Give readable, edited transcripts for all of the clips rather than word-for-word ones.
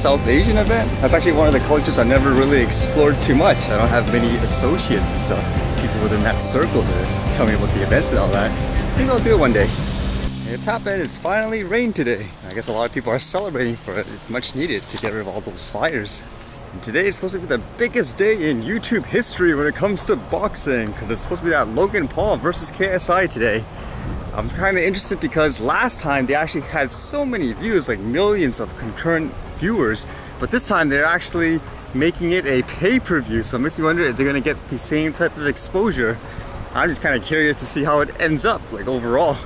South Asian event. That's actually one of the cultures I never really explored too much. I don't have many associates and stuff, people within that circle to tell me about the events and all that. Maybe I'll do it one day. It's happened, it's finally rained today. I guess a lot of people are celebrating for it. It's much needed to get rid of all those fires. And today is supposed to be the biggest day in YouTube history when it comes to boxing, because it's supposed to be that Logan Paul versus KSI today. I'm kind of interested because last time they actually had so many views, like millions of concurrent viewers, but this time they're actually making it a pay-per-view, so it makes me wonder if they're going to get the same type of exposure. I'm just kind of curious to see how it ends up, like overall.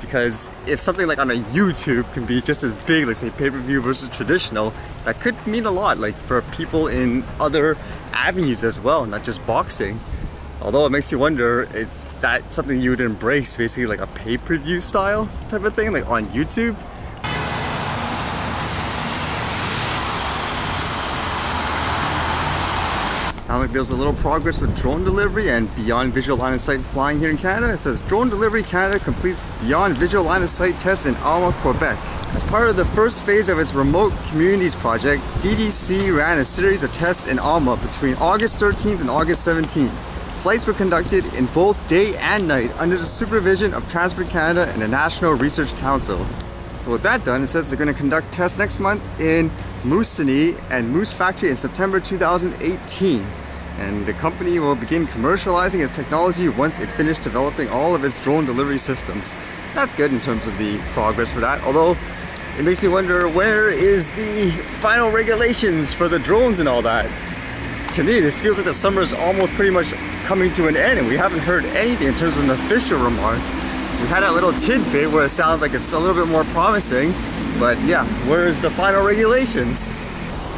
Because if something like on a YouTube can be just as big, like say pay-per-view versus traditional, that could mean a lot, like for people in other avenues as well, not just boxing. Although it makes you wonder, is that something you would embrace, basically like a pay-per-view style type of thing, like on YouTube? Sounds like there's a little progress with drone delivery and beyond visual line of sight flying here in Canada. It says Drone Delivery Canada completes beyond visual line of sight tests in Alma, Quebec. As part of the first phase of its remote communities project, DDC ran a series of tests in Alma between August 13th and August 17th. Flights were conducted in both day and night under the supervision of Transport Canada and the National Research Council. So with that done, it says they're going to conduct tests next month in Moosonee and Moose Factory in September 2018. And the company will begin commercializing its technology once it finished developing all of its drone delivery systems. That's good in terms of the progress for that, although it makes me wonder, where is the final regulations for the drones and all that? To me, this feels like the summer is almost pretty much coming to an end and we haven't heard anything in terms of an official remark. We had that little tidbit where it sounds like it's a little bit more promising, but yeah, where's the final regulations?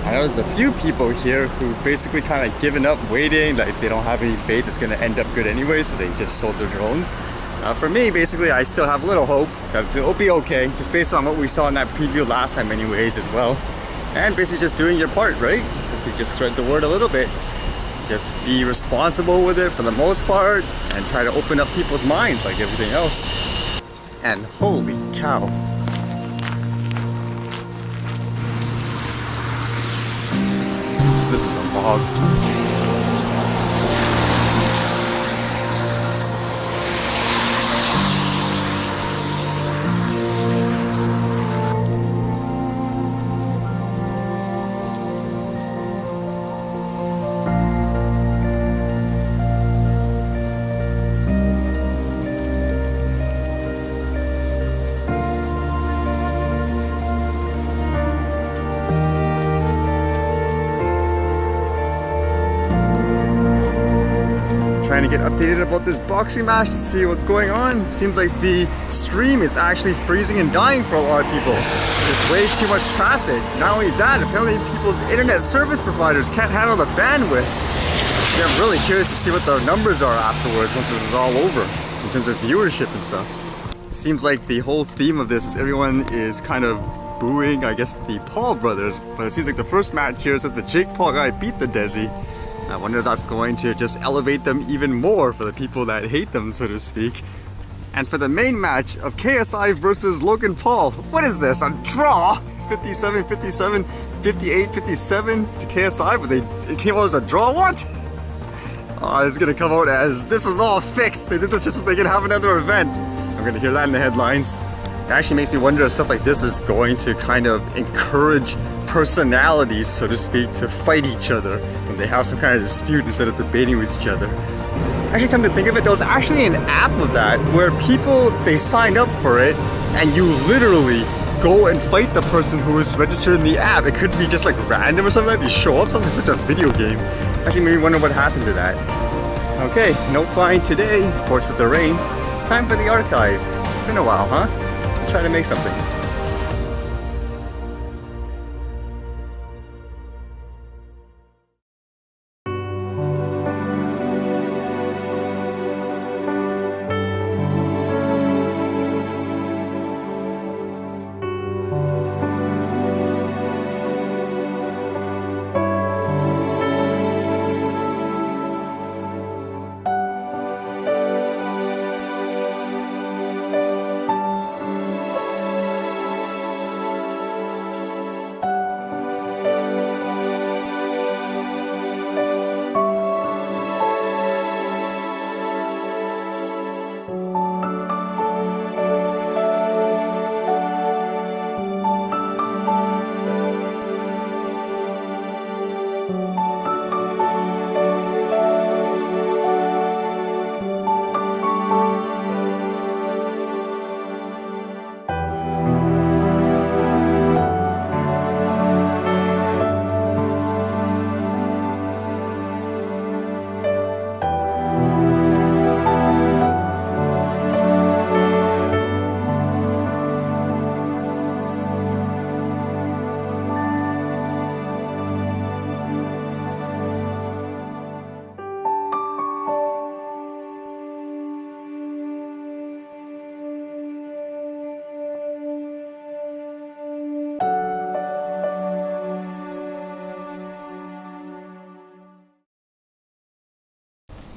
I know there's a few people here who basically kind of given up waiting, like they don't have any faith it's going to end up good anyway, so they just sold their drones. For me, basically, I still have a little hope that it'll be okay, just based on what we saw in that preview last time anyways as well. And basically just doing your part, right? We just spread the word a little bit. Just be responsible with it for the most part and try to open up people's minds like everything else. And holy cow. This is a log. Trying to get updated about this boxing match to see what's going on. Seems like the stream is actually freezing and dying for a lot of people. There's way too much traffic. Not only that, apparently people's internet service providers can't handle the bandwidth. Yeah, I'm really curious to see what the numbers are afterwards once this is all over in terms of viewership and stuff. It seems like the whole theme of this is everyone is kind of booing, I guess, the Paul brothers, but it seems like the first match here says the Jake Paul guy beat the Desi. I wonder if that's going to just elevate them even more for the people that hate them, so to speak. And for the main match of KSI versus Logan Paul, what is this, a draw? 57-57, 58-57 to KSI, but it came out as a draw? What? Oh, this is gonna come out as this was all fixed. They did this just so they can have another event. I'm gonna hear that in the headlines. It actually makes me wonder if stuff like this is going to kind of encourage personalities, so to speak, to fight each other when they have some kind of dispute instead of debating with each other. Actually, come to think of it, there was actually an app of that where people, they signed up for it and you literally go and fight the person who is registered in the app. It could be just like random or something like that. They show up. Sounds like such a video game. Actually made me wonder what happened to that. Okay, no flying today. Of course, with the rain. Time for the archive. It's been a while, huh? Let's try to make something.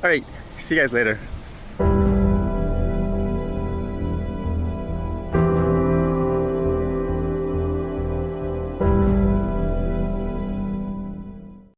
All right, see you guys later.